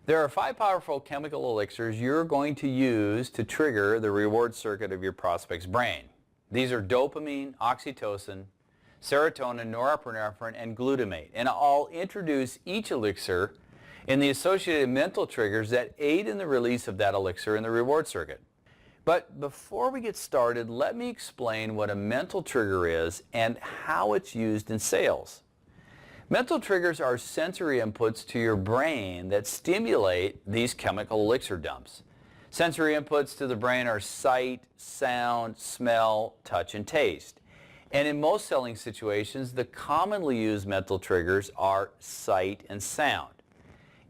There are 5 powerful chemical elixirs you're going to use to trigger the reward circuit of your prospect's brain. These are dopamine, oxytocin, serotonin, norepinephrine, and glutamate. And I'll introduce each elixir and the associated mental triggers that aid in the release of that elixir in the reward circuit. But before we get started, let me explain what a mental trigger is and how it's used in sales. Mental triggers are sensory inputs to your brain that stimulate these chemical elixir dumps. Sensory inputs to the brain are sight, sound, smell, touch, and taste. And in most selling situations, the commonly used mental triggers are sight and sound.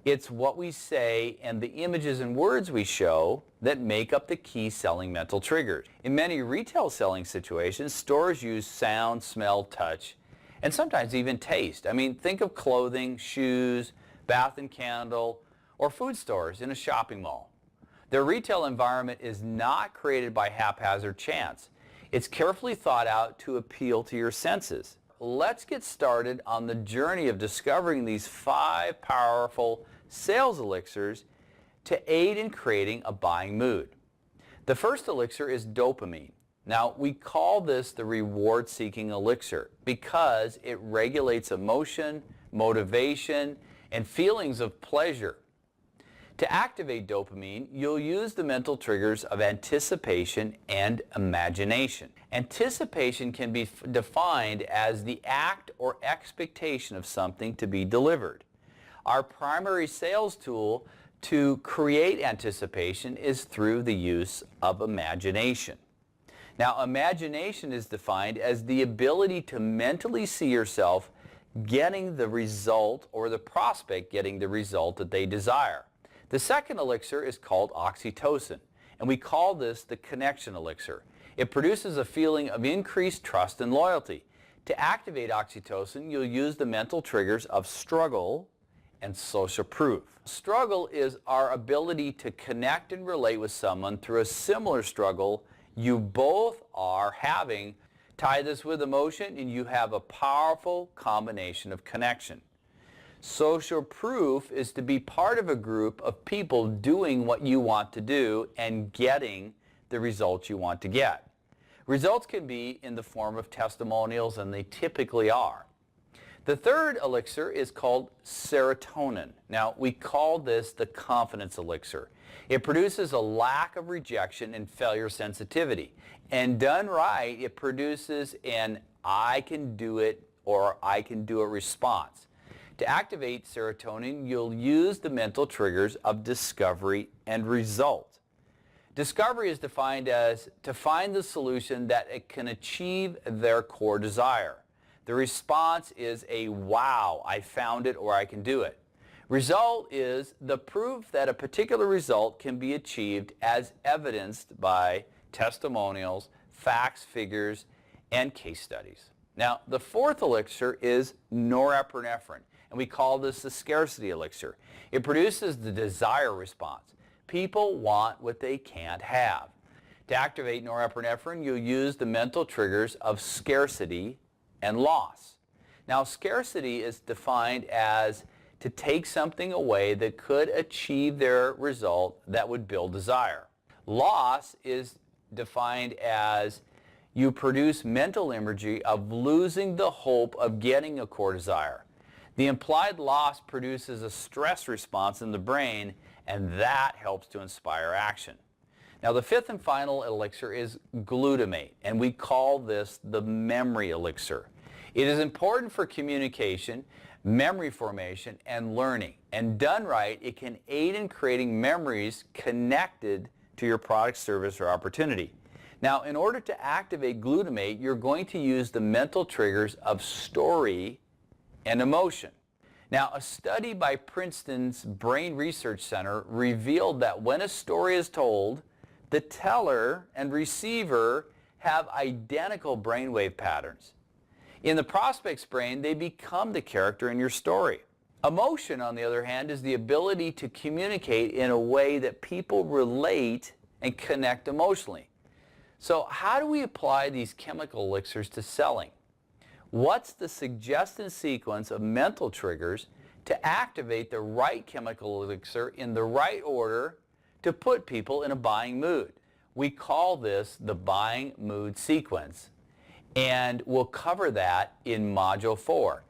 It's what we say and the images and words we show that make up the key selling mental triggers. In many retail selling situations, stores use sound, smell, touch, and sometimes even taste. I mean, think of clothing, shoes, bath and candle, or food stores in a shopping mall. Their retail environment is not created by haphazard chance. It's carefully thought out to appeal to your senses. Let's get started on the journey of discovering these 5 powerful sales elixirs to aid in creating a buying mood. The first elixir is dopamine. Now, we call this the reward-seeking elixir because it regulates emotion, motivation, and feelings of pleasure. To activate dopamine, you'll use the mental triggers of anticipation and imagination. Anticipation can be defined as the act or expectation of something to be delivered. Our primary sales tool to create anticipation is through the use of imagination. Now, imagination is defined as the ability to mentally see yourself getting the result or the prospect getting the result that they desire. The second elixir is called oxytocin, and we call this the connection elixir. It produces a feeling of increased trust and loyalty. To activate oxytocin, you'll use the mental triggers of struggle and social proof. Struggle is our ability to connect and relate with someone through a similar struggle you both are having. Tie this with emotion and you have a powerful combination of connection. Social proof is to be part of a group of people doing what you want to do and getting the results you want to get. Results can be in the form of testimonials, and they typically are. The third elixir is called serotonin. Now, we call this the confidence elixir. It produces a lack of rejection and failure sensitivity. And done right, it produces an I can do it or I can do it response. To activate serotonin, you'll use the mental triggers of discovery and result. Discovery is defined as to find the solution that it can achieve their core desire. The response is a wow, I found it or I can do it. Result is the proof that a particular result can be achieved as evidenced by testimonials, facts, figures, and case studies. Now, the fourth elixir is norepinephrine, and we call this the scarcity elixir. It produces the desire response. People want what they can't have. To activate norepinephrine, you'll use the mental triggers of scarcity and loss. Now, scarcity is defined as to take something away that could achieve their result that would build desire. Loss is defined as you produce mental imagery of losing the hope of getting a core desire. The implied loss produces a stress response in the brain, and that helps to inspire action. Now, the fifth and final elixir is glutamate, and we call this the memory elixir. It is important for communication, memory formation, and learning. And done right, it can aid in creating memories connected to your product, service, or opportunity. Now, in order to activate glutamate, you're going to use the mental triggers of story and emotion. Now, a study by Princeton's Brain Research Center revealed that when a story is told, the teller and receiver have identical brainwave patterns. In the prospect's brain, they become the character in your story. Emotion, on the other hand, is the ability to communicate in a way that people relate and connect emotionally. So how do we apply these chemical elixirs to selling? What's the suggested sequence of mental triggers to activate the right chemical elixir in the right order to put people in a buying mood. We call this the buying mood sequence, and we'll cover that in Module 4.